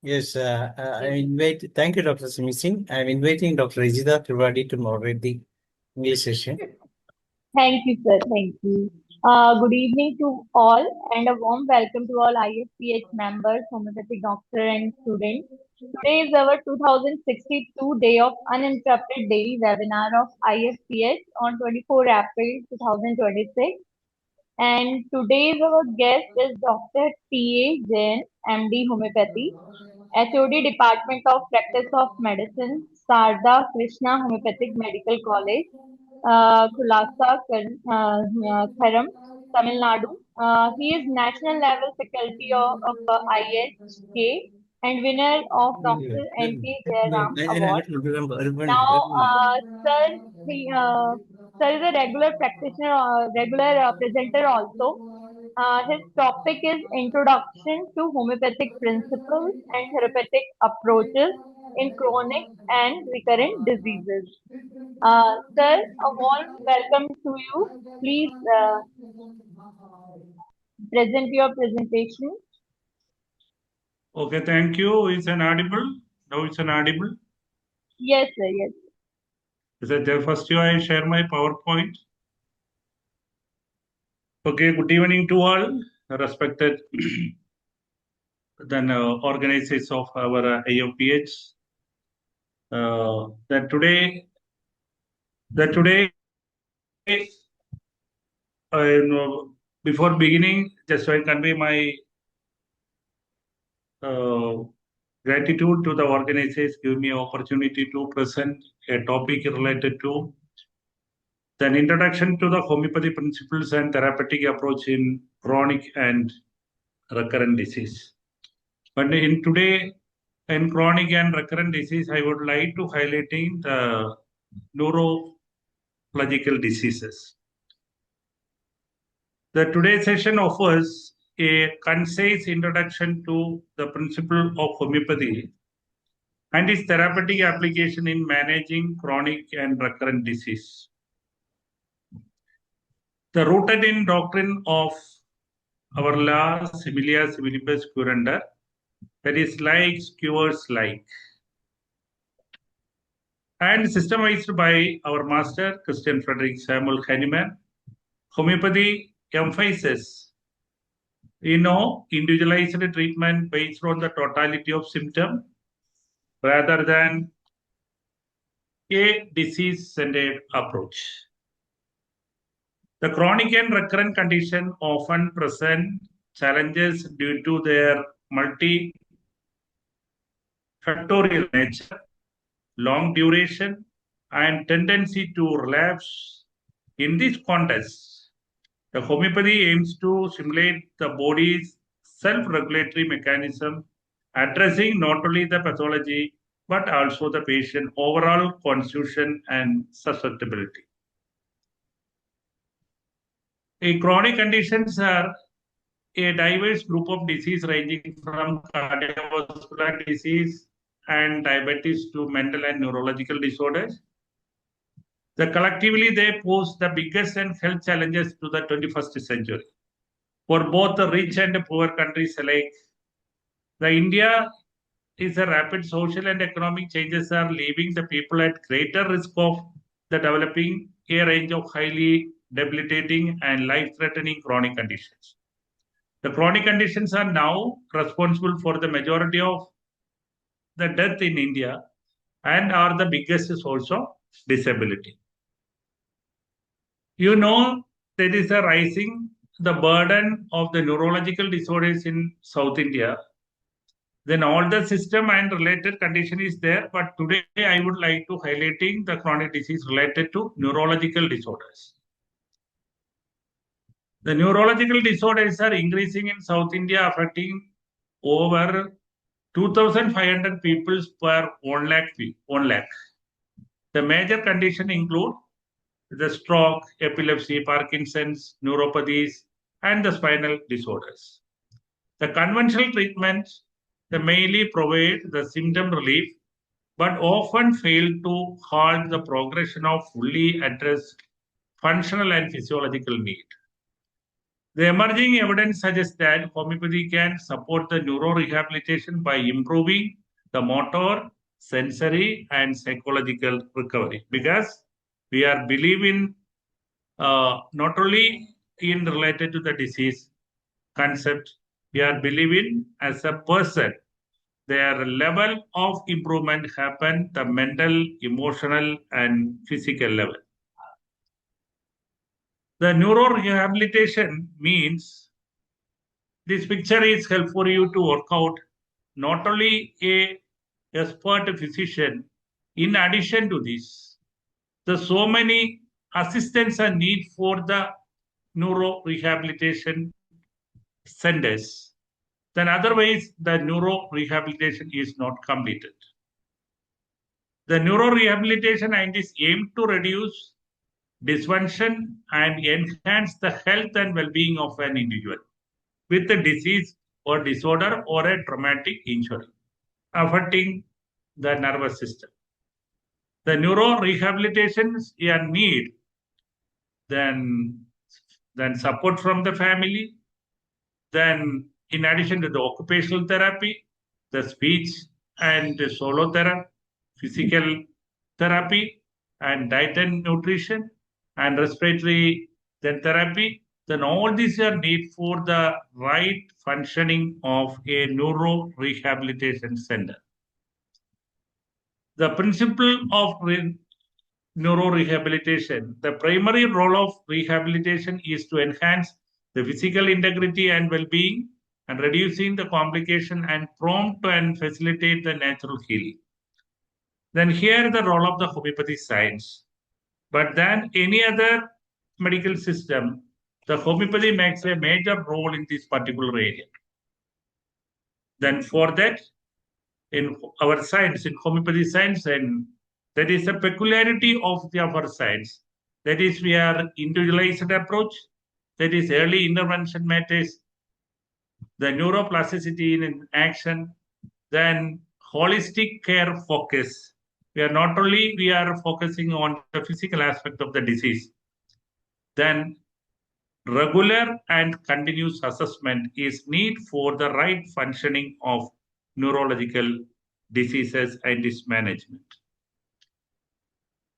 Yes, thank you, Dr. Singh. I'm inviting Dr. Ijita Trivedi to moderate the English session. Thank you, sir. Thank you. Good evening to all and a warm welcome to all IFPH members, homeopathic doctor and students. Today is our 2062 day of uninterrupted daily webinar of IFPH on 24 April 2026. And today's our guest is Dr. T.AJAYAN.MD Homeopathy, HOD Department of Practice of Medicine, Sarda Krishna Homeopathic Medical College, Kharam, Tamil Nadu. He is national level faculty of IHK and winner of Dr. N.T. Jayaraman Award. Now, sir, he, sir is a regular practitioner, regular presenter also. His topic is Introduction to Homeopathic Principles and Therapeutic Approaches in Chronic and Recurrent Diseases. Sir, a warm welcome to you. Please present your presentation. Okay, thank you. Is an audible? Now it's an audible. Yes, sir. Yes. Is that first I share my PowerPoint? Okay, good evening to all, respected then organizers of our IFPH. Today, before beginning, just I convey my gratitude to the organizers, give me opportunity to present a topic related to an introduction to the homeopathy principles and therapeutic approach in chronic and recurrent disease. But in today, in chronic and recurrent disease, I would like to highlighting the neurological diseases. The today's session offers a concise introduction to the principle of homeopathy and its therapeutic application in managing chronic and recurrent disease. The rooted in doctrine of our law similia similibus curanda, that is like cures like, and systemized by our master Christian Frederick Samuel Hahnemann. Homeopathy emphasizes individualized treatment based on the totality of symptom rather than a disease-centered approach. The chronic and recurrent condition often present challenges due to their multifactorial nature, long duration, and tendency to relapse. In this context, the homeopathy aims to simulate the body's self-regulatory mechanism, addressing not only the pathology but also the patient overall constitution and susceptibility. Chronic conditions are a diverse group of disease ranging from cardiovascular disease and diabetes to mental and neurological disorders. Collectively, they pose the biggest and health challenges to the 21st century. For both the rich and poor countries alike, the India is a rapid social and economic changes are leaving the people at greater risk of the developing a range of highly debilitating and life-threatening chronic conditions. The chronic conditions are now responsible for the majority of the death in India and are the biggest source of disability. There is a rising the burden of the neurological disorders in South India. Then all the system and related condition is there, but today I would like to highlighting the chronic disease related to neurological disorders. The neurological disorders are increasing in South India, affecting over 2,500 people per 1 lakh. The major conditions include the stroke, epilepsy, Parkinson's, neuropathies, and the spinal disorders. The conventional treatments mainly provide the symptom relief, but often fail to halt the progression of fully addressed functional and physiological need. The emerging evidence suggests that homeopathy can support the neurorehabilitation by improving the motor, sensory, and psychological recovery, because we are believing not only in related to the disease concept, we are believing as a person, their level of improvement happen the mental, emotional, and physical level. The neurorehabilitation means this picture is helpful for you to work out not only a expert physician. In addition to this, there's so many assistants are need for the neurorehabilitation centers. Then otherwise, the neurorehabilitation is not completed. The neurorehabilitation is aimed to reduce dysfunction and enhance the health and well-being of an individual with a disease or disorder or a traumatic injury affecting the nervous system. The neurorehabilitations are need then support from the family, then in addition to the occupational therapy, the speech and the solo therapy, physical therapy, and diet and nutrition, and respiratory then therapy, then all these are need for the right functioning of a neurorehabilitation center. The principle of neurorehabilitation, the primary role of rehabilitation is to enhance the physical integrity and well-being and reducing the complication and prompt and facilitate the natural healing. Then here the role of the homeopathy science. But than any other medical system, the homeopathy makes a major role in this particular area. Then for that, in our science, in homeopathy science, and that is a peculiarity of our science. That is, we are individualized approach. That is, early intervention matters, the neuroplasticity in action, then holistic care focus. We are focusing on the physical aspect of the disease. Then regular and continuous assessment is need for the right functioning of neurological diseases and its management.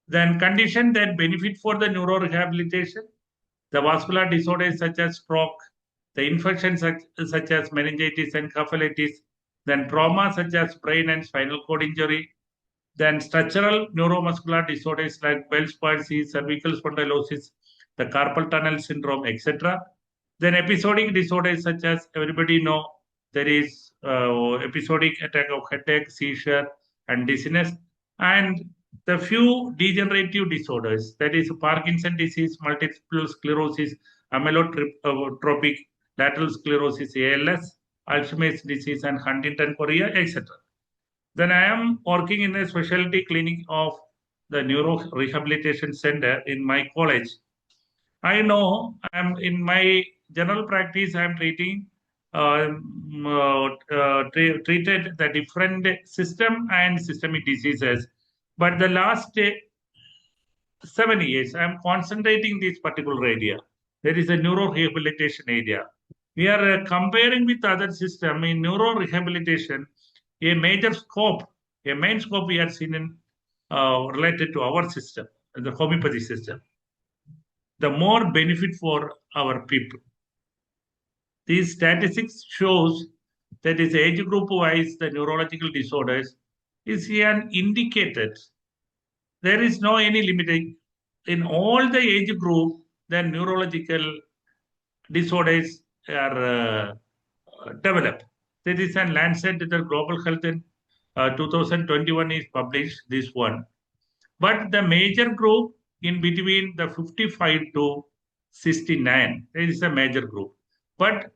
Then condition that benefit for the neurorehabilitation, the vascular disorders such as stroke, the infections such as meningitis and encephalitis, then trauma such as brain and spinal cord injury, then structural neuromuscular disorders like Bell's palsy, cervical spondylosis, the carpal tunnel syndrome, etc. Then episodic disorders such as everybody know there is episodic attack of headache, seizure, and dizziness, and the few degenerative disorders, that is Parkinson disease, multiple sclerosis, amyotrophic lateral sclerosis, ALS, Alzheimer's disease, and Huntington chorea, etc. Then I am working in a specialty clinic of the Neuro Rehabilitation Center in my college. I know I'm in my general practice, I'm treating treated the different system and systemic diseases. But the last 7 years, I'm concentrating this particular area. There is a neurorehabilitation area. We are comparing with other system in neurorehabilitation, a major scope, a main scope we are seen in related to our system, the homeopathy system. The more benefit for our people. These statistics shows that is age group wise, the neurological disorders is an indicated. There is no any limiting in all the age group. The neurological disorders are developed. There is a Lancet, the Global Health in 2021 is published this one. But the major group in between the 55 to 69, there is a major group. But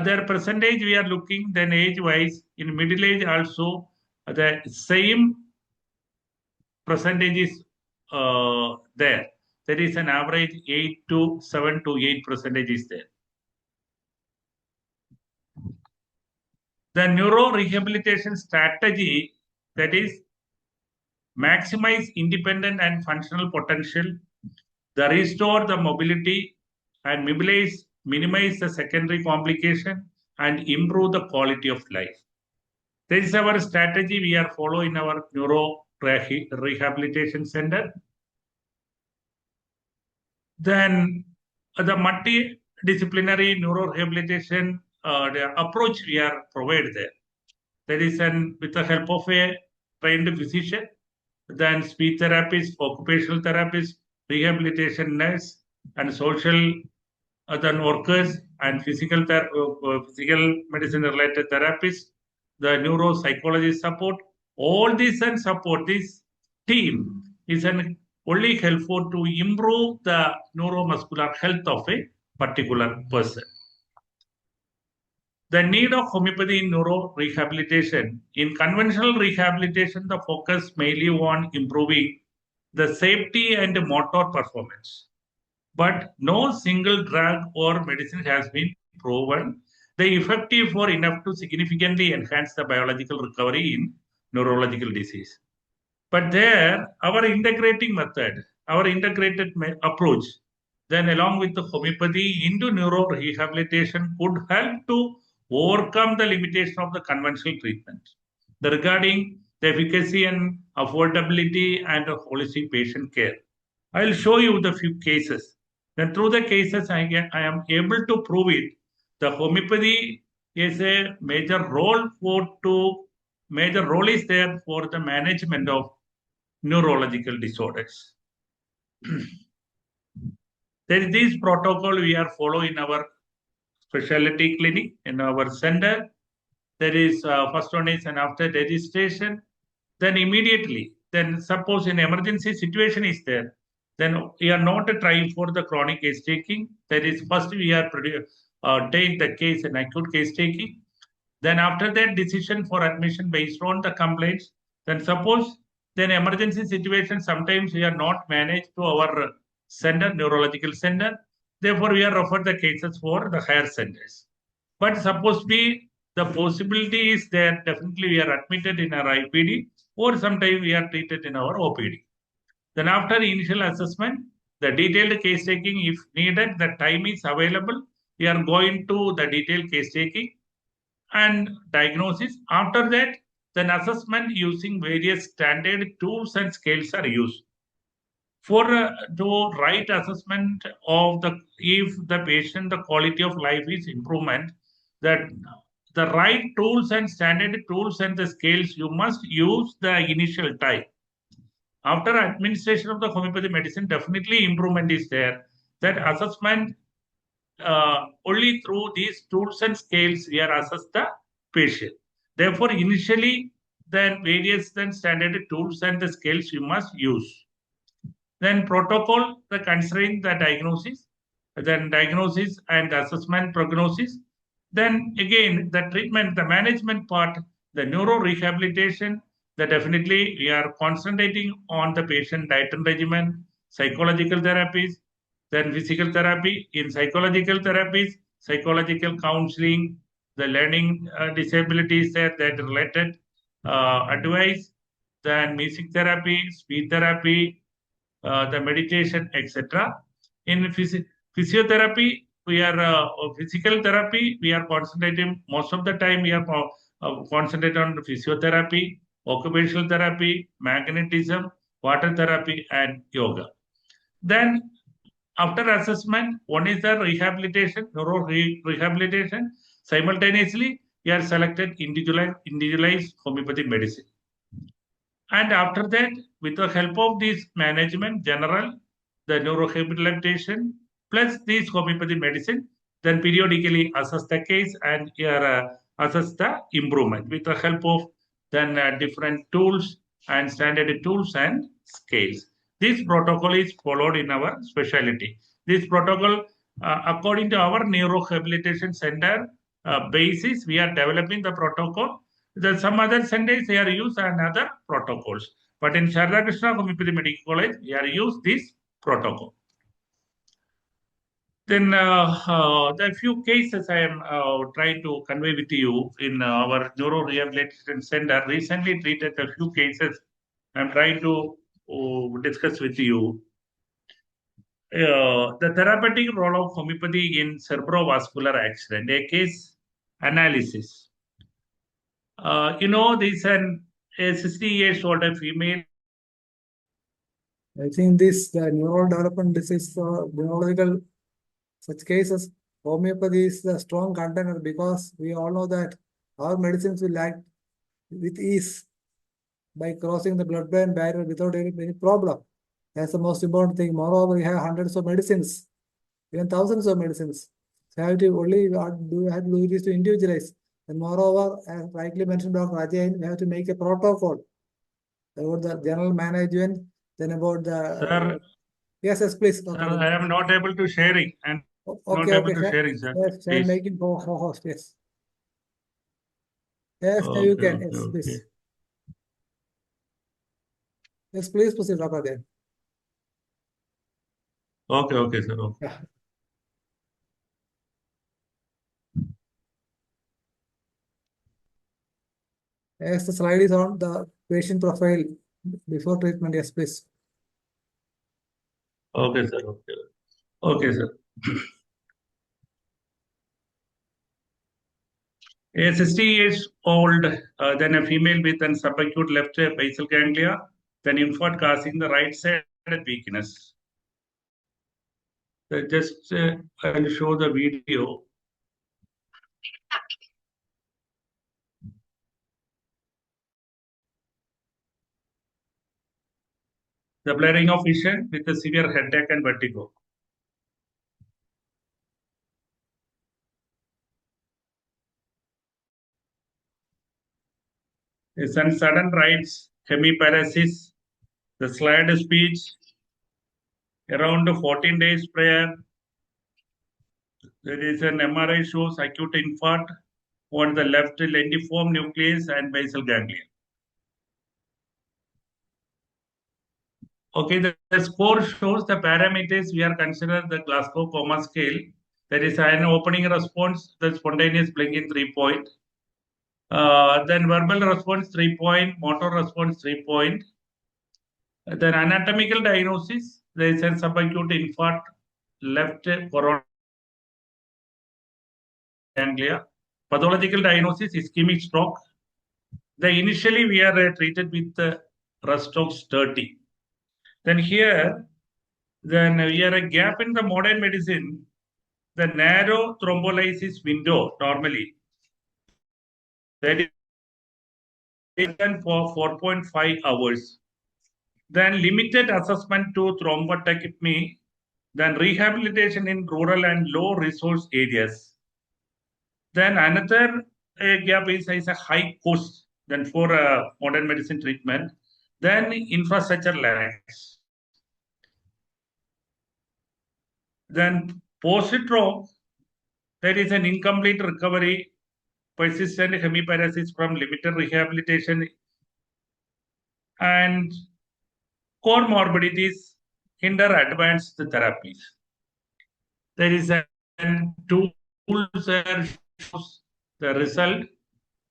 their percentage we are looking then age-wise, in middle age also, the same percentage is there. There is an average 7 to 8% is there. The neurorehabilitation strategy, that is maximize independent and functional potential, the restore the mobility and mobilize minimize the secondary complication, and improve the quality of life. This is our strategy we are following in our neuro rehabilitation center. Then the multidisciplinary neurorehabilitation the approach we are provided there. That is with the help of a trained physician, then speech therapist, occupational therapist, rehabilitation nurse, and social then workers and physical medicine related therapists, the neuropsychologist support. All this and support this team is only helpful to improve the neuromuscular health of a particular person. The need of homeopathy in neuro rehabilitation. In conventional rehabilitation, the focus mainly on improving the safety and motor performance. But no single drug or medicine has been proven the effective for enough to significantly enhance the biological recovery in neurological disease. But there, our integrating method, our integrated approach, then along with the homeopathy into neuro rehabilitation could help to overcome the limitation of the conventional treatment. Regarding the efficacy and affordability and holistic patient care, I will show you the few cases. Then through the cases, I am able to prove it. The homeopathy is a major role is there for the management of neurological disorders. There is this protocol we are following in our specialty clinic in our center. There is first one is and after registration, then immediately, then suppose an emergency situation is there, then we are not trying for the chronic case taking. That is first we are take the case and acute case taking. Then after that decision for admission based on the complaints. Then suppose then emergency situation sometimes we are not managed to our center, neurological center. Therefore, we are referred the cases for the higher centers. But suppose the possibility is there, definitely we are admitted in our IPD or sometimes we are treated in our OPD. Then after initial assessment, the detailed case taking, if needed, the time is available. We are going to the detailed case taking and diagnosis. After that, then assessment using various standard tools and scales are used. For to right assessment of if the patient, the quality of life is improvement, that the right tools and standard tools and the scales, you must use the initial time. After administration of the homeopathy medicine, definitely improvement is there. That assessment, only through these tools and scales, we are assess the patient. Therefore, initially, then various then standard tools and the scales you must use. Then protocol, the considering the diagnosis, then diagnosis and assessment prognosis. Then again, the treatment, the management part, the neuro rehabilitation, that definitely we are concentrating on the patient diet and regimen, psychological therapies, then physical therapy. In psychological therapies, psychological counseling, the learning disabilities that related advice, then music therapy, speech therapy, the meditation, etc. In physiotherapy, we are physical therapy. We are concentrating most of the time. We are concentrating on physiotherapy, occupational therapy, magnetism, water therapy, and yoga. Then after assessment, one is the rehabilitation, neuro rehabilitation. Simultaneously, we are selected individualized homeopathy medicine. And after that, with the help of this management, general, the neurorehabilitation, plus this homeopathy medicine, then periodically assess the case and assess the improvement with the help of then different tools and standard tools and scales. This protocol is followed in our specialty. This protocol, according to our neurorehabilitation center basis, we are developing the protocol. Some other centers they are used and other protocols. But in Sharda Krishna Homeopathy Medical College, we are used this protocol. Then the few cases I am trying to convey with you in our neuro rehabilitation center. Recently treated a few cases. I am trying to discuss with you. the therapeutic role of homeopathy in cerebrovascular accident, a case analysis. This is a 60 years old female. I think the neural development disease, neurological such cases, homeopathy is the strong contender because we all know that our medicines will act with ease by crossing the blood-brain barrier without any problem. That's the most important thing. Moreover, we have hundreds of medicines, even thousands of medicines. So have to only do it is to individualize. And moreover, as rightly mentioned by Dr. Ajayan, we have to make a protocol about the general management, then about the Sir, yes, please. sir, I am not able to sharing. And Okay, not able to sharing, sir. Yes, I am Please. making host, yes. Yes, Okay, you can, okay, yes, okay. please. Yes, please proceed, Dr. Ajayan. Okay, okay, sir. Okay. Yeah. Yes, the slide is on the patient profile before treatment. Yes, please. Okay, sir. Okay. Okay, sir. A 60 years old, then a female with an subacute left basal ganglia, then infant causing the right side weakness. So just I'll show the video. The blurring of vision with a severe headache and vertigo. Some sudden rights, hemiparesis, the slurred speech, around 14 days prior. There is an MRI shows acute infarct on the left lentiform nucleus and basal ganglia. Okay, the score shows the parameters we are considering the Glasgow Coma Scale. There is an opening response, the spontaneous blinking 3 point. Then verbal response 3 point, motor response 3 point. Then anatomical diagnosis, there is a subacute infarct, left coronary ganglia. Pathological diagnosis, ischemic stroke. Initially we are treated with Rostok's 30. Then here, then we have a gap in the modern medicine. The narrow thrombolysis window normally that is done for 4.5 hours. Then limited assessment to thrombectomy. Then rehabilitation in rural and low resource areas. Then another gap is a high cost then for modern medicine treatment. Then infrastructure lacks. Then post-stroke, there is an incomplete recovery, persistent hemiparesis from limited rehabilitation, and comorbidities hinder advanced therapies. There is a tool that shows the result,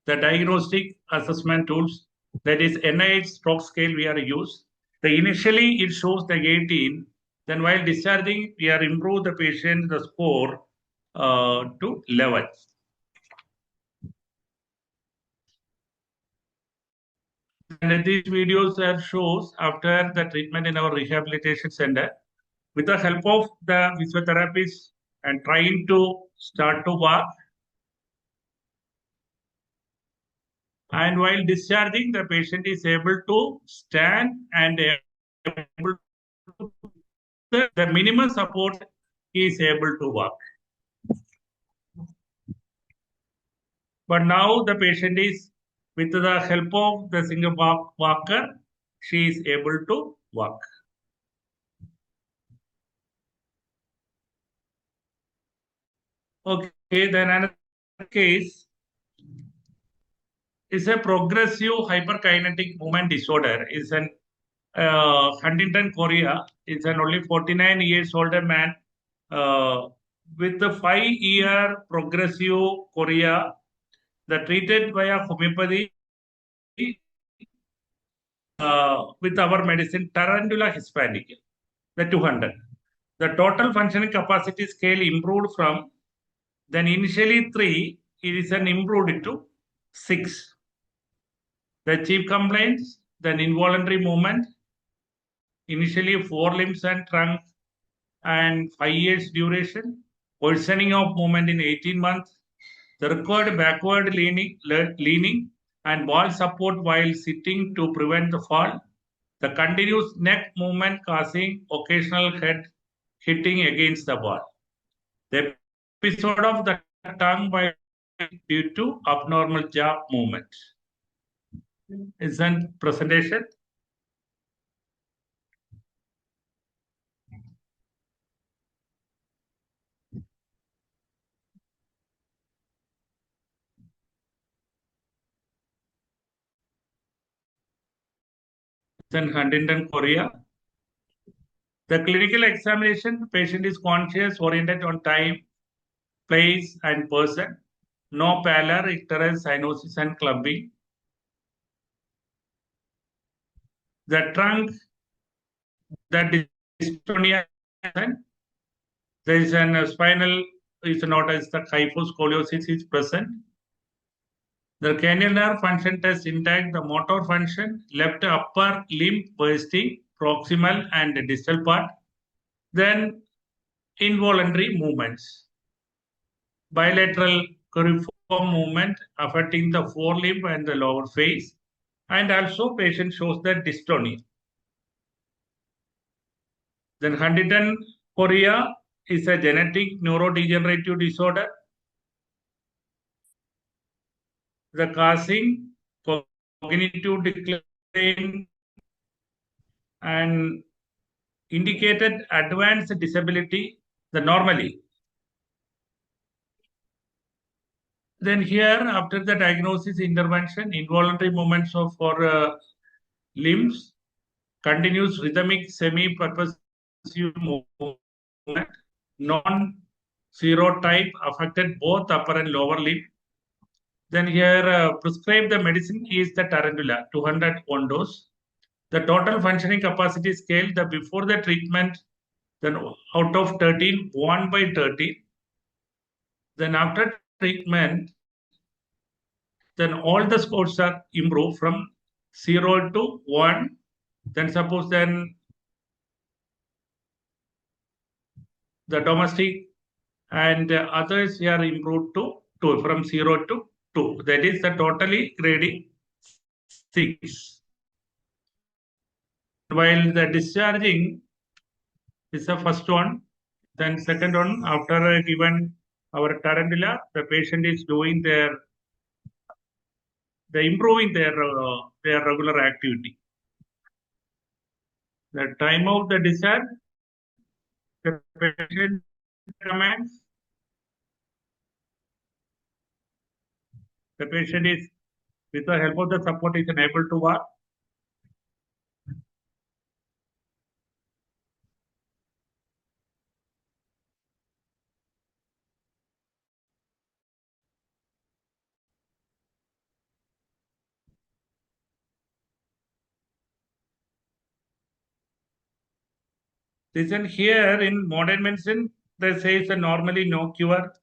the diagnostic assessment tools, that is NIH stroke scale we are used. Initially it shows the 18, then while discharging we are improve the patient the score to 11. And these videos are shows after the treatment in our rehabilitation center with the help of the physiotherapist and trying to start to walk. And while discharging, the patient is able to stand and able to, the minimum support he is able to walk. But now the patient is, with the help of the single walker, she is able to walk. Okay, then another case is a progressive hyperkinetic movement disorder. Is an Huntington, Korea. Is an only 49 years old man with the 5-year progressive chorea. The treated via homeopathy with our medicine Tarantula hispanica, the 200. The total functioning capacity scale improved from then initially 3, it is an improved to 6. The chief complaints, then involuntary movement, initially 4 limbs and trunk and 5 years duration, worsening of movement in 18 months, the required backward leaning and wall support while sitting to prevent the fall, the continuous neck movement causing occasional head hitting against the wall. The episode of the tongue bite due to abnormal jaw movement. Isn't presentation? Then Huntington chorea. The clinical examination, patient is conscious, oriented on time, place, and person. No pallor, icterus, cyanosis, and clumping. The trunk, the dystonia, there is an spinal is noticed the kyphoscoliosis is present. The cranial nerve function test intact, the motor function, left upper limb bursting, proximal and distal part. Then involuntary movements. Bilateral cruciform movement affecting the forelimb and the lower face. And also patient shows the dystonia. Then Huntington chorea is a genetic neurodegenerative disorder. The causing cognitive decline and indicated advanced disability, the normally. Then here, after the diagnosis intervention, involuntary movements for limbs, continuous rhythmic semi-purposive movement, non-serotype affected both upper and lower limb. Then here, prescribed the medicine is the tarantula, 200 on dose. The total functioning capacity scale, the before the treatment, then out of 13, 1 by 13. Then after treatment, then all the scores are improved from 0 to 1. Then suppose then the domestic and others here improved to 2, from 0 to 2. That is the totally grading 6. While the discharging is the first one, then second one, after given our tarantula, the patient is doing improving their regular activity. The time of the discharge, the patient commands, the patient is, with the help of the support, is unable to walk. Listen, here in modern medicine, they say it's normally no cure.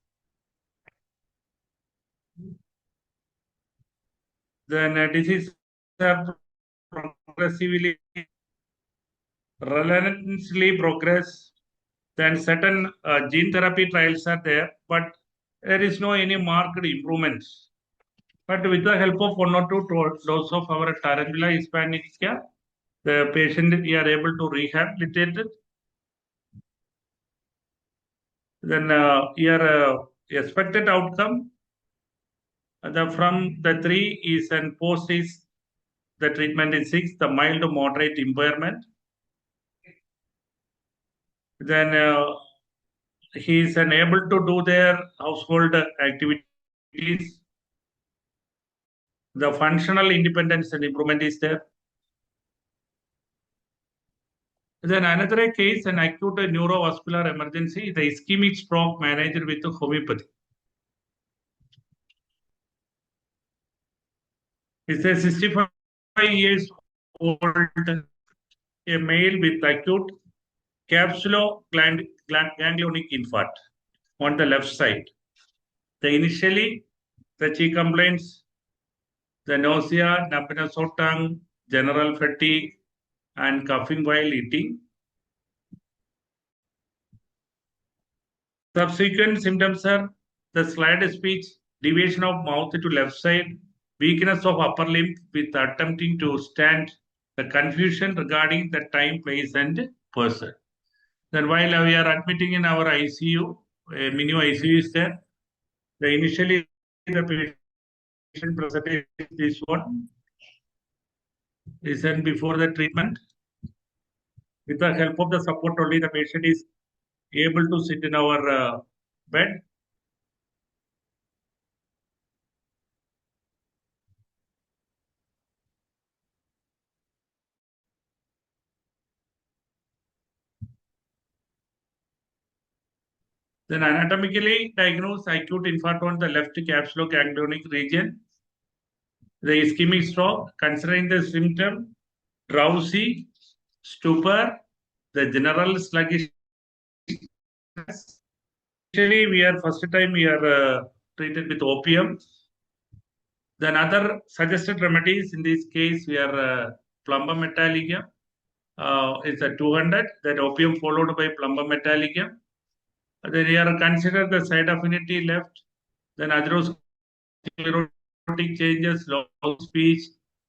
Then disease progressively, relentlessly progress. Then certain gene therapy trials are there, but there is no any marked improvements. But with the help of 1 or 2 doses of our tarantula hispanica, the patient we are able to rehabilitate it. Then here expected outcome from the 3 is and post is the treatment is 6, the mild to moderate impairment. Then he is unable to do their household activities. The functional independence and improvement is there. Then another case, an acute neurovascular emergency, the ischemic stroke managed with homeopathy. It's a 65 years old, a male with acute capsuloganglionic infarct on the left side. Initially, the cheek complaints, the nausea, numbness of tongue, general fatigue, and coughing while eating. Subsequent symptoms are the slurred speech, deviation of mouth to left side, weakness of upper limb with attempting to stand, the confusion regarding the time, place, and person. Then while we are admitting in our ICU, a mini ICU is there. Initially the patient presented this one. Listen before the treatment. With the help of the support only, the patient is able to sit in our bed. Then anatomically diagnose acute infarct on the left capsuloganglionic region. The ischemic stroke, considering the symptom, drowsy, stupor, the general sluggishness. Initially, first time we are treated with opium. Then other suggested remedies, in this case, we are Plumbum metallicum. It's a 200, that opium followed by Plumbum metallicum. Then we are considered the side affinity left, then atherosclerotic changes, low speech,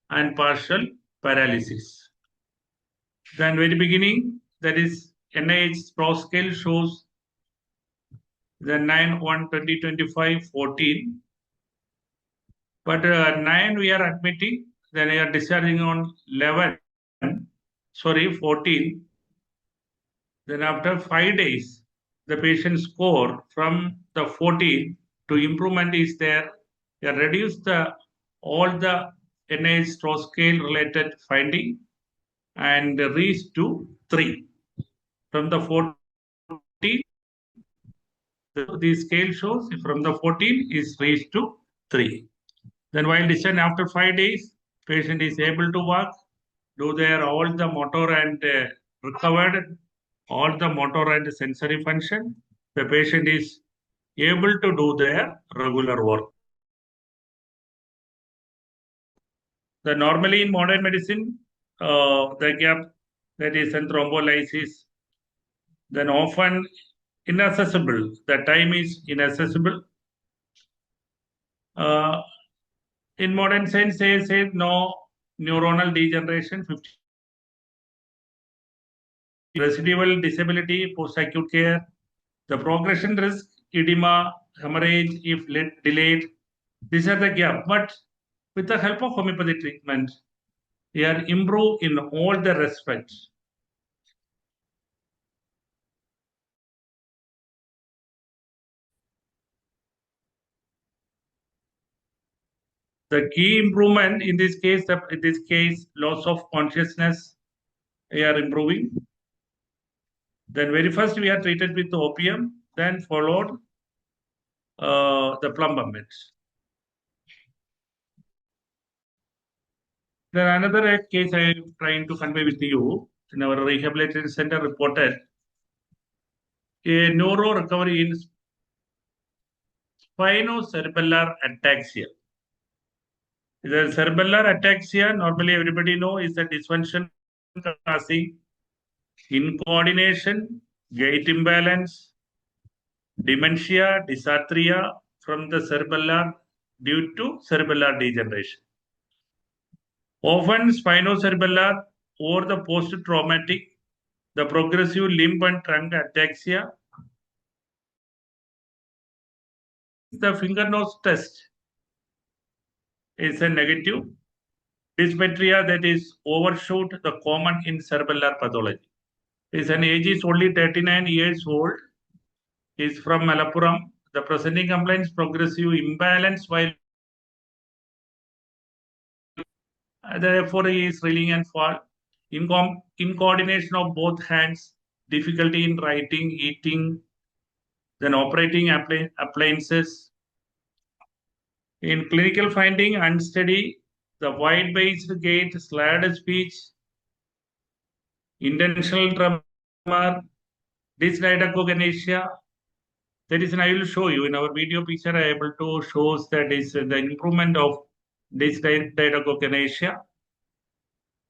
and partial paralysis. Then very beginning, that is NIH Pro scale shows the 9/1/2025 14. But 9 we are admitting, then we are discharging on 14. Then after 5 days, the patient score from the 14 to improvement is there. We have reduced all the NIH Pro scale related finding and reached to 3. From the 14, the scale shows from the 14 is reached to 3. Then while discharged after 5 days, patient is able to walk, do their all the motor and recovered all the motor and sensory function. The patient is able to do their regular work. The normally in modern medicine, the gap, that is in thrombolysis, then often inaccessible. The time is inaccessible. In modern science, they say no neuronal degeneration, 50 residual disability, post-acute care, the progression risk, edema, hemorrhage if delayed. These are the gap. But with the help of homeopathy treatment, they are improved in all the respects. The key improvement in this case, loss of consciousness, they are improving. Then very first we are treated with the opium, then followed the Plumbum meds. Then another case I am trying to convey with you, in our rehabilitation center reported a neuro recovery in spinocerebellar ataxia. The cerebellar ataxia, normally everybody know, is a dysfunction causing incoordination, gait imbalance, dementia, dysarthria from the cerebellar due to cerebellar degeneration. Often spinocerebellar or the post-traumatic, the progressive limb and trunk ataxia. The finger nose test is a negative. Dysmetria, that is overshoot, the common in cerebellar pathology. His age is only 39 years old. He is from Malappuram. The presenting complaints progressive imbalance while therefore he is reeling and fall. Incoordination of both hands, difficulty in writing, eating, then operating appliances. In clinical finding, unsteady, the wide-based gait, slurred speech, intentional tremor, dysdiadochogenesia. That is, and I will show you in our video picture. I am able to show that is the improvement of dysdiadochogenesia.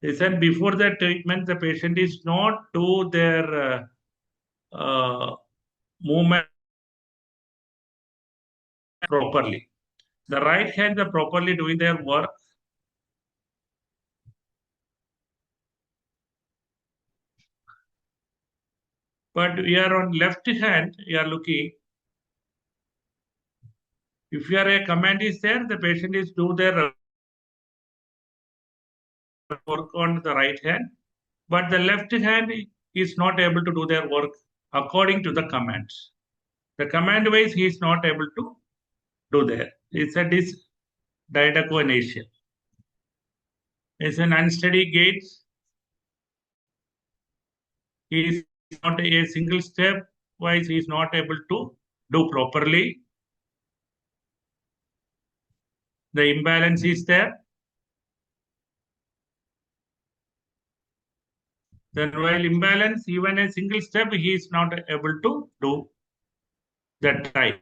They said before the treatment, the patient is not do their movement properly. The right hand are properly doing their work. But we are on left hand, we are looking. If you are a command is there, the patient is do their work on the right hand, but the left hand is not able to do their work according to the commands. The command wise, he is not able to do that. It's a dysdiadochogenesia. It's an unsteady gait. He is not a single step wise, he is not able to do properly. The imbalance is there. Then while imbalance, even a single step, he is not able to do that time.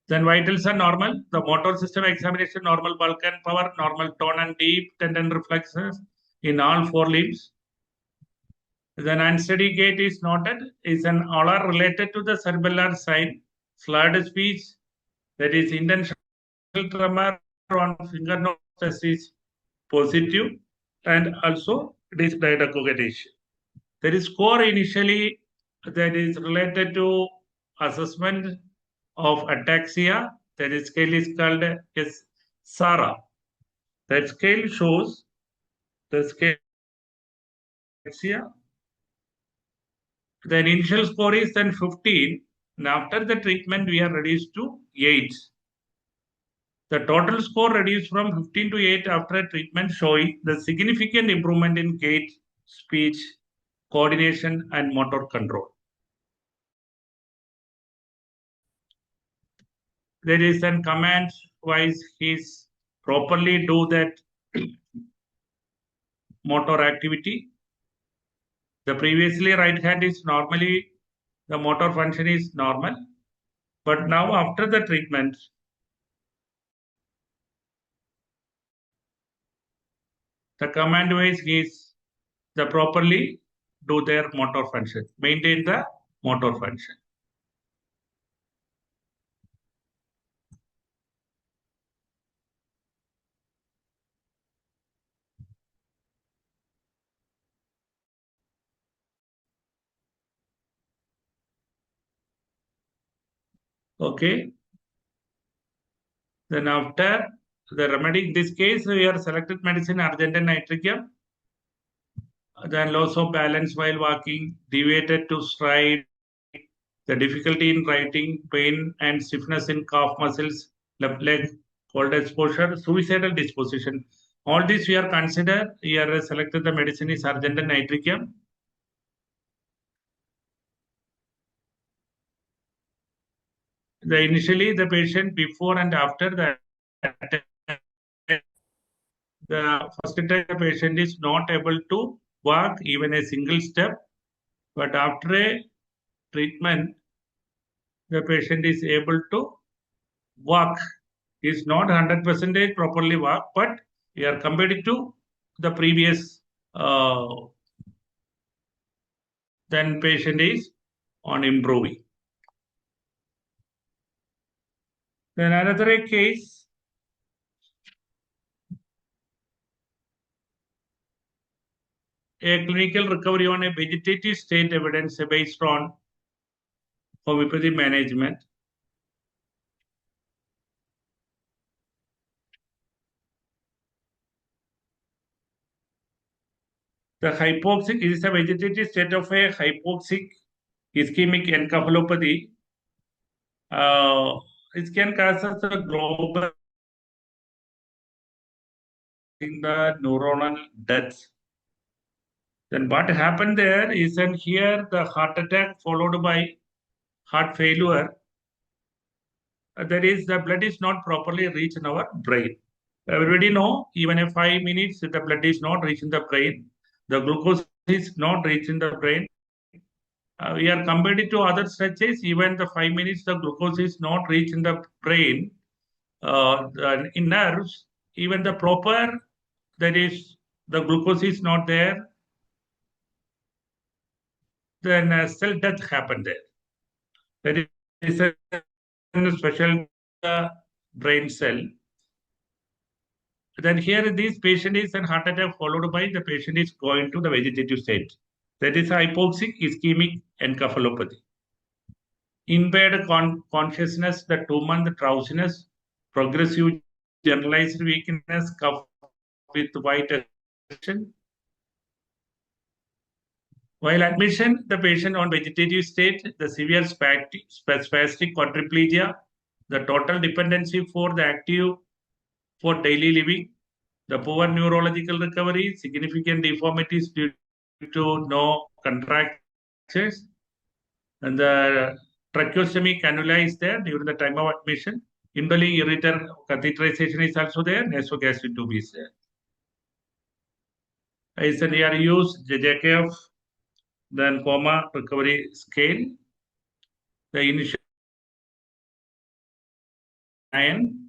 Then vitals are normal. The motor system examination, normal bulk and power, normal tone and deep tendon reflexes in all four limbs. Then unsteady gait is noted. Is an all are related to the cerebellar sign, slurred speech, that is intentional tremor on finger nose is positive, and also dysdiadochogenesia. There is score initially that is related to assessment of ataxia. That is scale is called as SARA. That scale shows the scale ataxia. The initial score is then 15, and after the treatment we are reduced to 8. The total score reduced from 15 to 8 after treatment, showing the significant improvement in gait, speech, coordination, and motor control. There is an command wise he's properly do that motor activity. The previously right hand is normally, the motor function is normal, but now after the treatment, the command wise is the properly do their motor function, maintain the motor function. Okay. Then after the remedy, in this case, we are selected medicine argent and nitricum. Then loss of balance while walking, deviated to stride, the difficulty in writing, pain and stiffness in calf muscles, left leg, cold exposure, suicidal disposition. All this we are considered. We are selected the medicine is argent and nitricum. Initially the patient before and after the first time the patient is not able to walk even a single step, but after a treatment the patient is able to walk. He is not 100% properly walk, but we are compared to the previous then patient is on improving. Then another case, a clinical recovery on a vegetative state evidence based on homeopathy management. The hypoxic is a vegetative state of a hypoxic ischemic encephalopathy. It can cause a global in the neuronal death. Then what happened there is, and here the heart attack followed by heart failure. That is, the blood is not properly reaching our brain. Everybody know, even in 5 minutes, the blood is not reaching the brain. The glucose is not reaching the brain. We are compared it to other stretches, even the 5 minutes the glucose is not reaching the brain. In nerves, even the proper, that is, the glucose is not there, then cell death happened there. That is a special brain cell. Then here this patient is an heart attack followed by the patient is going to the vegetative state. That is hypoxic ischemic encephalopathy. Impaired consciousness, the 2-month drowsiness, progressive generalized weakness, cough with white attention. While admission, the patient on vegetative state, the severe spastic quadriplegia, the total dependency for the active for daily living, the poor neurological recovery, significant deformities due to no contractures, and the tracheostomy cannula is there during the time of admission. Indwelling ureter catheterization is also there. Nasogastric tube is there. I said we are used JKF, then coma recovery scale. The initial 9.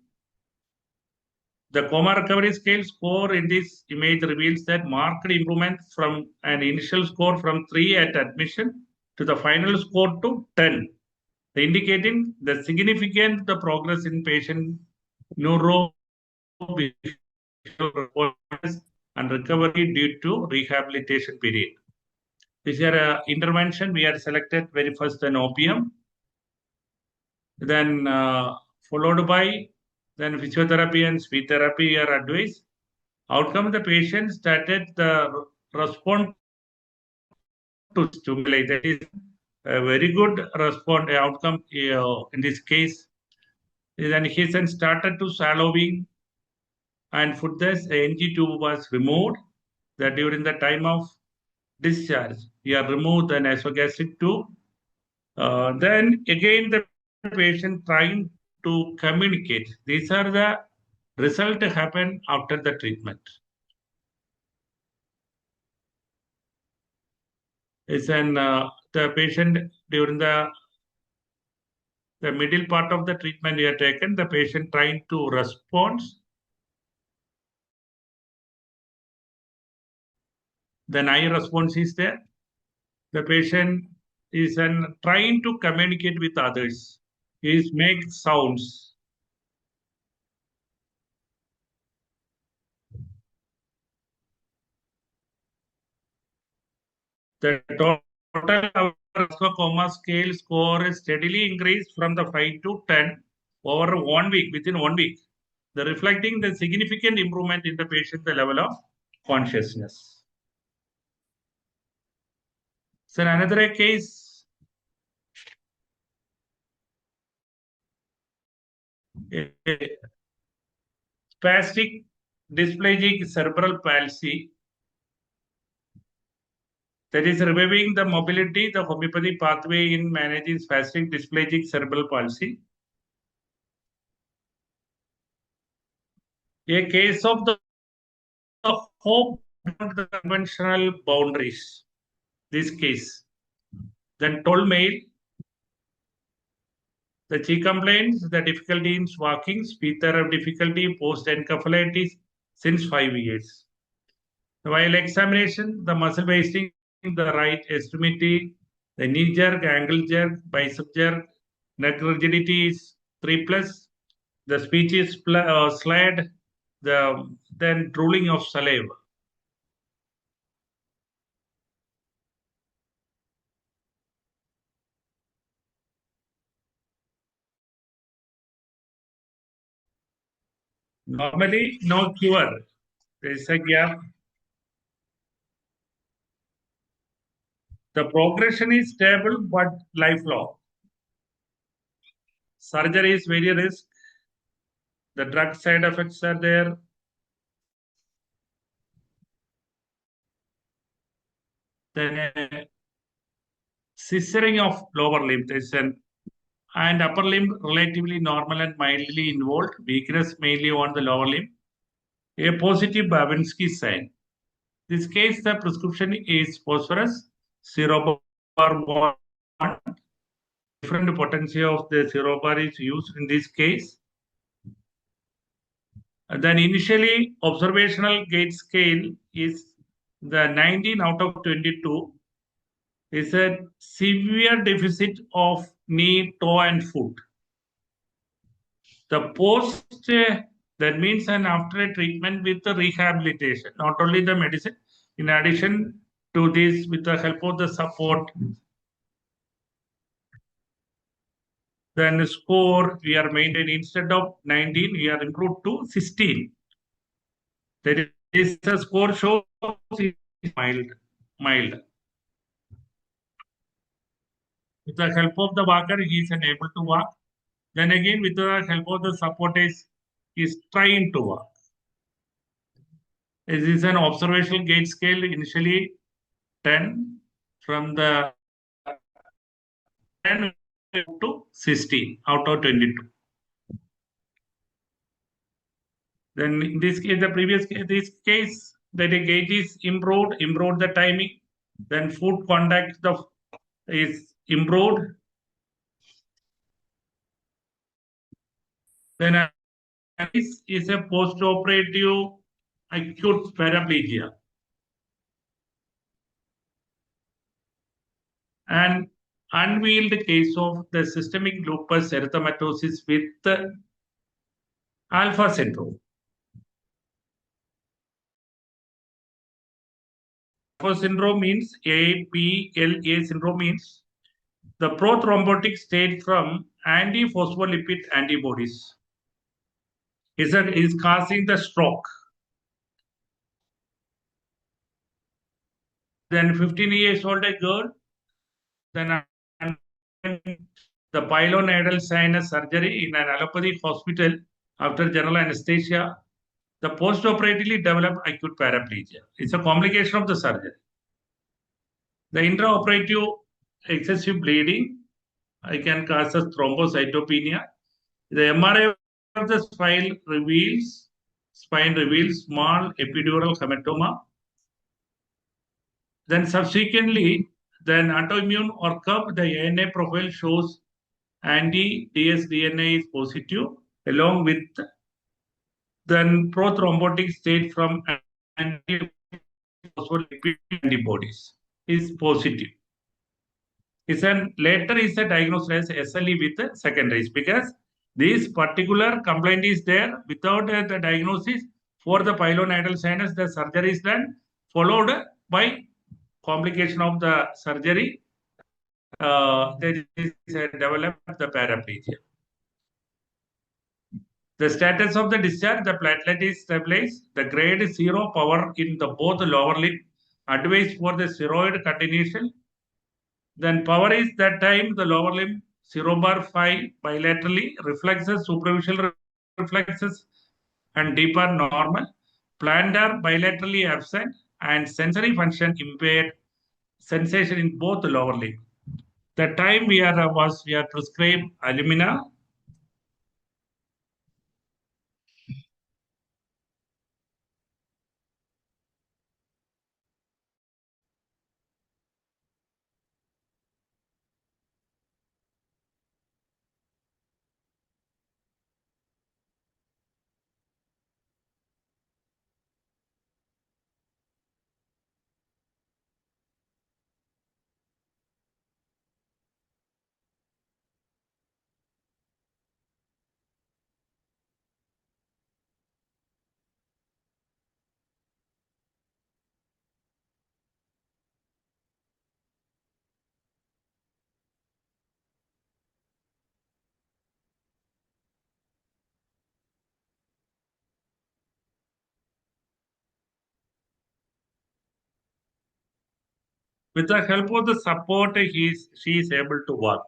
The coma recovery scale score in this image reveals that marked improvement from an initial score from 3 at admission to the final score to 10, indicating the significant progress in patient neuro and recovery due to rehabilitation period. This year intervention, we are selected very first an opium, then followed by then physiotherapy and speech therapy are advised. Outcome, the patient started the response to stimulate. That is a very good response outcome in this case. Then he then started to swallowing and food thus the NG tube was removed. That during the time of discharge, we have removed the nasogastric tube. Then again the patient trying to communicate. These are the result happen after the treatment. It's an the patient during the middle part of the treatment we have taken, the patient trying to respond. Then eye response is there. The patient is trying to communicate with others. He is make sounds. The total coma scale score is steadily increased from the 5 to 10 over 1 week, within 1 week. The reflecting the significant improvement in the patient, the level of consciousness. So another case, spastic dysplagic cerebral palsy, that is reviving the mobility, the homeopathy pathway in managing spastic dysplagic cerebral palsy. A case of the hope beyond the conventional boundaries. This case. Then told male, the chief complaints, the difficulty in walking, speech therapy difficulty, post-encephalitis since 5 years. While examination, the muscle wasting, the right extremity, the knee jerk, ankle jerk, bicep jerk, neck rigidity is 3+, the speech is slurred, then drooling of saliva. Normally, no cure. There is a gap. The progression is stable but lifelong. Surgery is very risk. The drug side effects are there. Then scissoring of lower limb and upper limb relatively normal and mildly involved. Weakness mainly on the lower limb. A positive Babinski sign. This case, the prescription is phosphorus, 0/1. Different potency of the 0 is used in this case. And then initially, observational gait scale is the 19 out of 22 is a severe deficit of knee, toe, and foot. The post, that means and after a treatment with the rehabilitation, not only the medicine, in addition to this, with the help of the support, then score we are maintained instead of 19, we are improved to 16. That is the score shows mild. With the help of the walker, he is unable to walk. Then again, with the help of the supporters, he is trying to walk. This is an observational gait scale, initially 10, from the 10 to 16 out of 22. Then in this case, the previous case, this case, that the gait is improved the timing. Then foot contact is improved. Then this is a post-operative acute paraplegia. And unveiled case of the systemic lupus erythematosus with alpha syndrome. Alpha syndrome means APLA syndrome means the prothrombotic state from anti-phospholipid antibodies is causing the stroke. Then 15 years old a girl, then the pilonidal sinus surgery in an allopathic hospital after general anesthesia. The post-operatively developed acute paraplegia. It's a complication of the surgery. The intraoperative excessive bleeding can cause a thrombocytopenia. The MRI of the spine reveals small epidural hematoma. Then subsequently, then autoimmune or CUP, the ANA profile shows anti-dsDNA is positive along with then prothrombotic state from anti-phospholipid antibodies is positive. Later is diagnosed as SLE with secondaries because this particular complaint is there without the diagnosis for the pilonidal sinus. The surgery is done, followed by complication of the surgery. There is developed the paraplegia. The status of the discharge, the platelet is stabilized. The grade 0 power in the both lower limb. Advice for the steroid continuation. Then power is that time the lower limb 0/5 bilaterally, reflexes, superficial reflexes and deeper normal. Plantar bilaterally absent and sensory function impaired. Sensation in both the lower limb. The time we are prescribed alumina. With the help of the support, she is able to walk.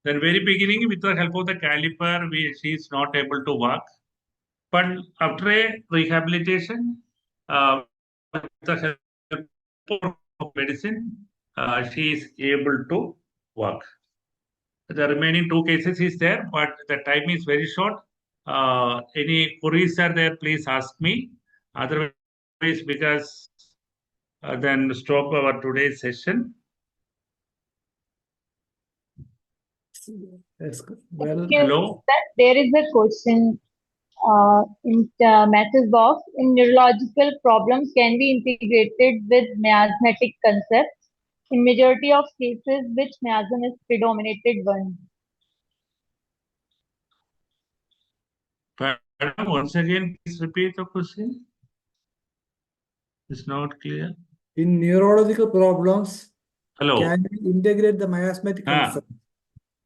Then very beginning, with the help of the caliper, she is not able to walk. But after a rehabilitation, with the help of medicine, she is able to walk. The remaining 2 cases is there, but the time is very short. Any queries are there, please ask me. Otherwise, because then stop our today's session. Yes, well, Hello. There is a question in the message box. In neurological problems can be integrated with miasmatic concepts. In majority of cases, which miasm is predominated one? Madam, once again, please repeat the question. It's not clear. in neurological problems, Hello. can we integrate the miasmatic concept?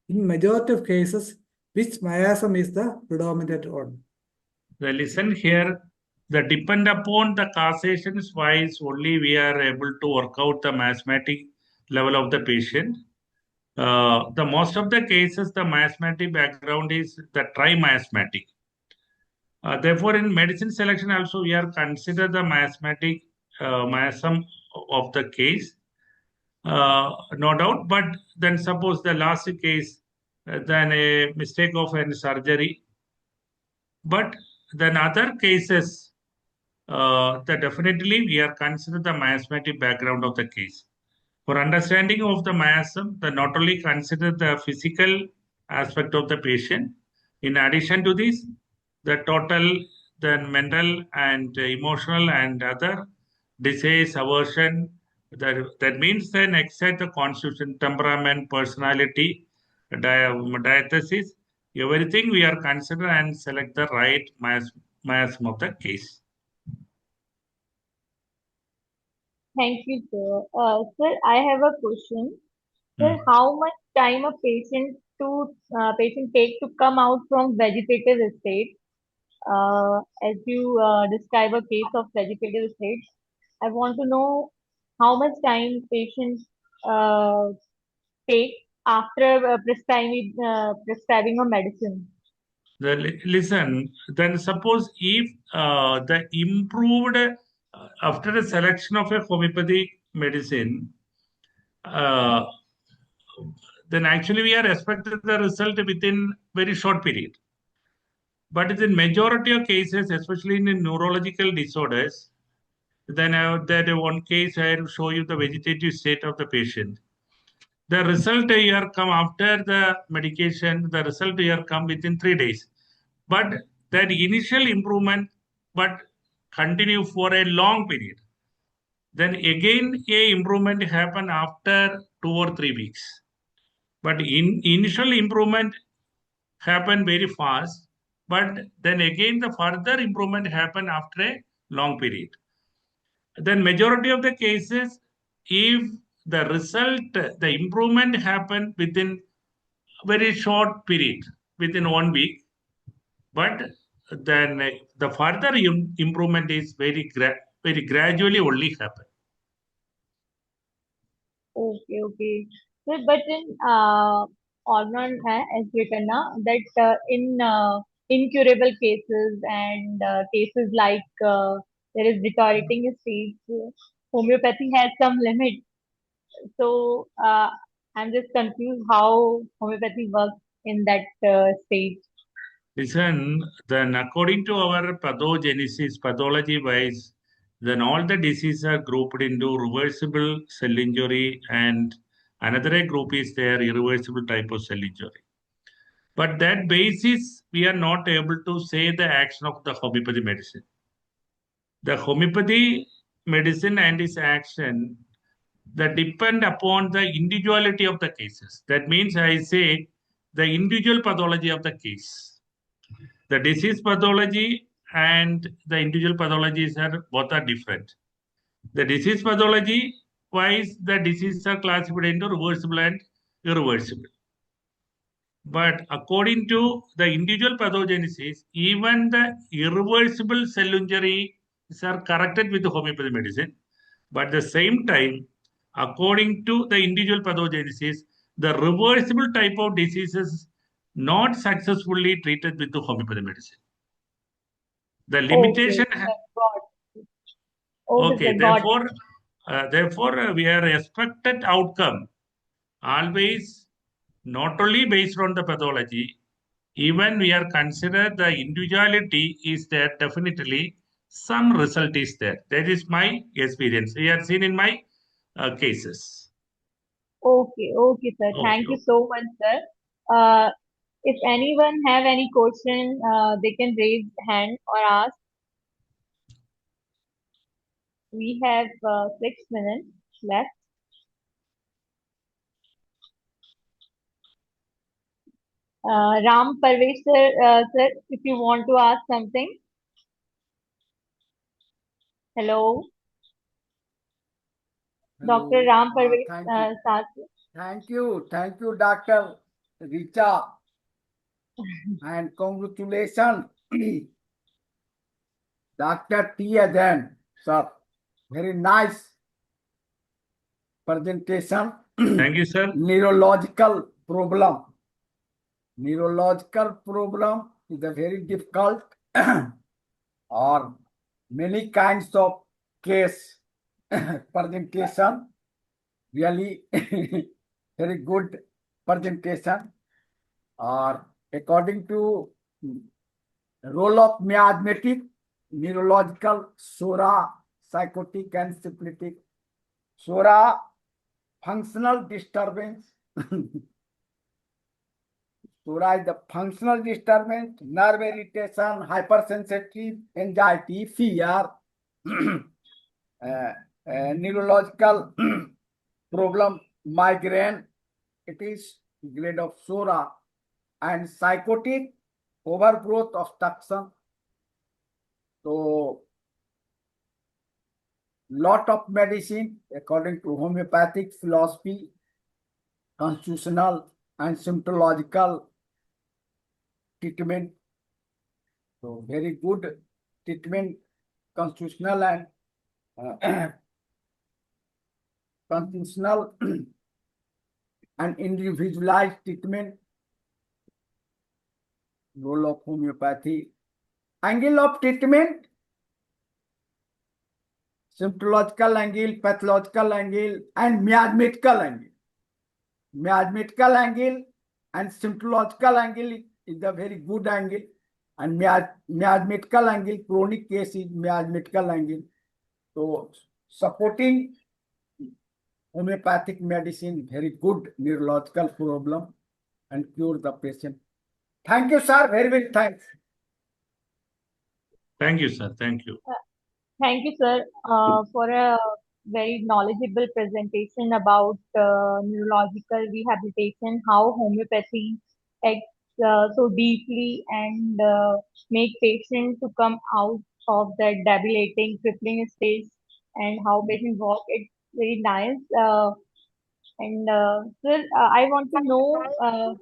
In majority of cases, which miasm is the predominant one? The listen here, the depend upon the causations wise only we are able to work out the miasmatic level of the patient. The most of the cases, the miasmatic background is the tri-miasmatic. Therefore, in medicine selection also, we are consider the miasmatic miasm of the case, no doubt. But then suppose the last case, then a mistake of an surgery. But then other cases, that definitely we are consider the miasmatic background of the case. For understanding of the miasm, the not only consider the physical aspect of the patient. In addition to this, the total, then mental and emotional and other disease, aversion. That means then except the constitution, temperament, personality, diathesis, everything we are consider and select the right miasm of the case. Thank you, sir. Sir, I have a question. Sir, how much time a patient take to come out from vegetative state? As you describe a case of vegetative state, I want to know how much time patients uh, take after prescribing a medicine. Listen, then suppose if the improved after the selection of a homeopathic medicine, uh, then actually we are expecting the result within very short period. But in majority of cases, especially in neurological disorders, then that one case I will show you the vegetative state of the patient. The result here come after the medication. The result here come within 3 days. But that initial improvement, but continue for a long period. Then again, a improvement happen after 2 or 3 weeks. But initial improvement happen very fast. But then again, the further improvement happen after a long period. Then majority of the cases, if the result, the improvement happen within very short period, within 1 week, but then the further improvement is very gradually only happen. Okay. Sir, but in Orman as written now that in incurable cases and cases like there is deteriorating stage, homeopathy has some limit. So I'm just confused how homeopathy works in that stage. Listen, then according to our pathogenesis, pathology wise, then all the diseases are grouped into reversible cell injury, and another group is there irreversible type of cell injury. But that basis, we are not able to say the action of the homeopathy medicine. The homeopathy medicine and its action that depend upon the individuality of the cases. That means I say the individual pathology of the case. The disease pathology and the individual pathologies are both are different. The disease pathology wise, the diseases are classified into reversible and irreversible. But according to the individual pathogenesis, even the irreversible cell injuries are corrected with the homeopathy medicine. But at the same time, according to the individual pathogenesis, the reversible type of diseases not successfully treated with the homeopathy medicine. The limitation. Okay, therefore, we are expected outcome always not only based on the pathology, even we are considered the individuality is there definitely some result is there. That is my experience. We have seen in my cases. Okay, okay, sir. Thank you Okay. so much, sir. Uh, if anyone have any question, they can raise hand or ask. We have 6 minutes left. Ram Parvesh, sir, if you want to ask something. Hello, Dr. Hello. Ram Parvesh, Thank you. sir. Thank you. Thank you, Dr. Richa. And congratulations, Dr. T.AJAYAN, sir. Very nice presentation. Thank you, sir. Neurological problem. Neurological problem is a very difficult or many kinds of case presentation. Really very good presentation. Or according to role of miasmatic, neurological, SORA, psychotic and syphilitic. SORA, functional disturbance. SORA is the functional disturbance, nerve irritation, hypersensitive, anxiety, fear, neurological problem, migraine. It is grade of SORA. And psychotic, overgrowth obstruction. So, lot of medicine according to homeopathic philosophy, constitutional and symptomological treatment. So, very good treatment, constitutional and constitutional and individualized treatment. Role of homeopathy. Angle of treatment, symptomological angle, pathological angle, and miasmatical angle. Miasmatical angle and symptomological angle is a very good angle, and miasmatical angle, chronic case is miasmatical angle. So, supporting homeopathic medicine, very good neurological problem and cure the patient. Thank you, sir. Very, very thanks. Thank you, sir. Thank you. Thank you, sir, for a very knowledgeable presentation about neurological rehabilitation, how homeopathy acts so deeply and make patients to come out of that debilitating, crippling stage, and how patients walk. It's very nice. Sir, I want to know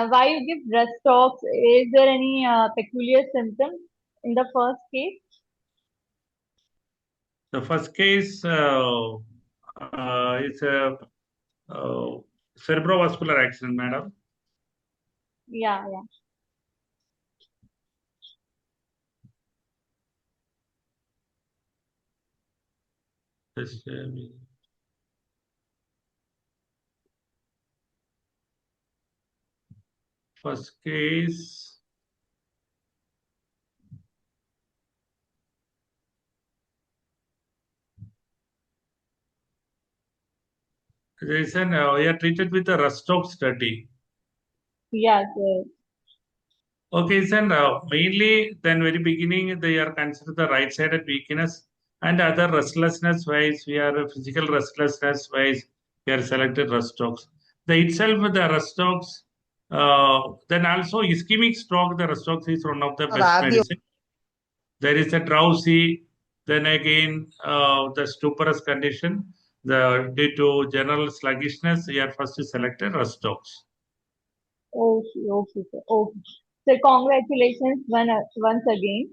why you give breast talks. Is there any peculiar symptoms in the first case? The first case is a cerebrovascular accident, madam. Yeah, yeah. Just, first case. Jason, we are treated with a Rustock study. Yeah, sir. Okay, so mainly then very beginning they are considered the right-sided weakness and other restlessness wise we are physical restlessness wise we are selected Rustocks. The itself the Rustocks, then also ischemic stroke. The Rustocks is one of the best medicine. There is a drowsy, then again the stuporous condition. Due to general sluggishness, we are first selected Rustocks. Okay, okay, sir. Okay. So congratulations once again.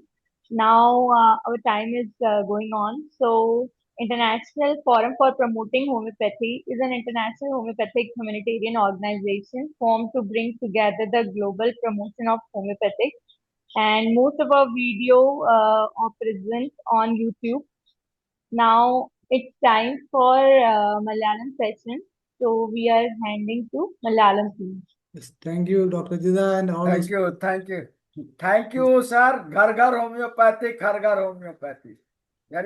Now our time is going on. So International Forum for Promoting Homeopathy is an international homeopathic humanitarian organization formed to bring together the global promotion of homeopathic. And most of our video are present on YouTube. Now it's time for Malayalam session. So we are handing to Malayalam team. Yes, thank you, Dr. Jida, and all Thank those you. Thank you. Thank you, sir. Ghar ghar homeopathy, ghar ghar homeopathy.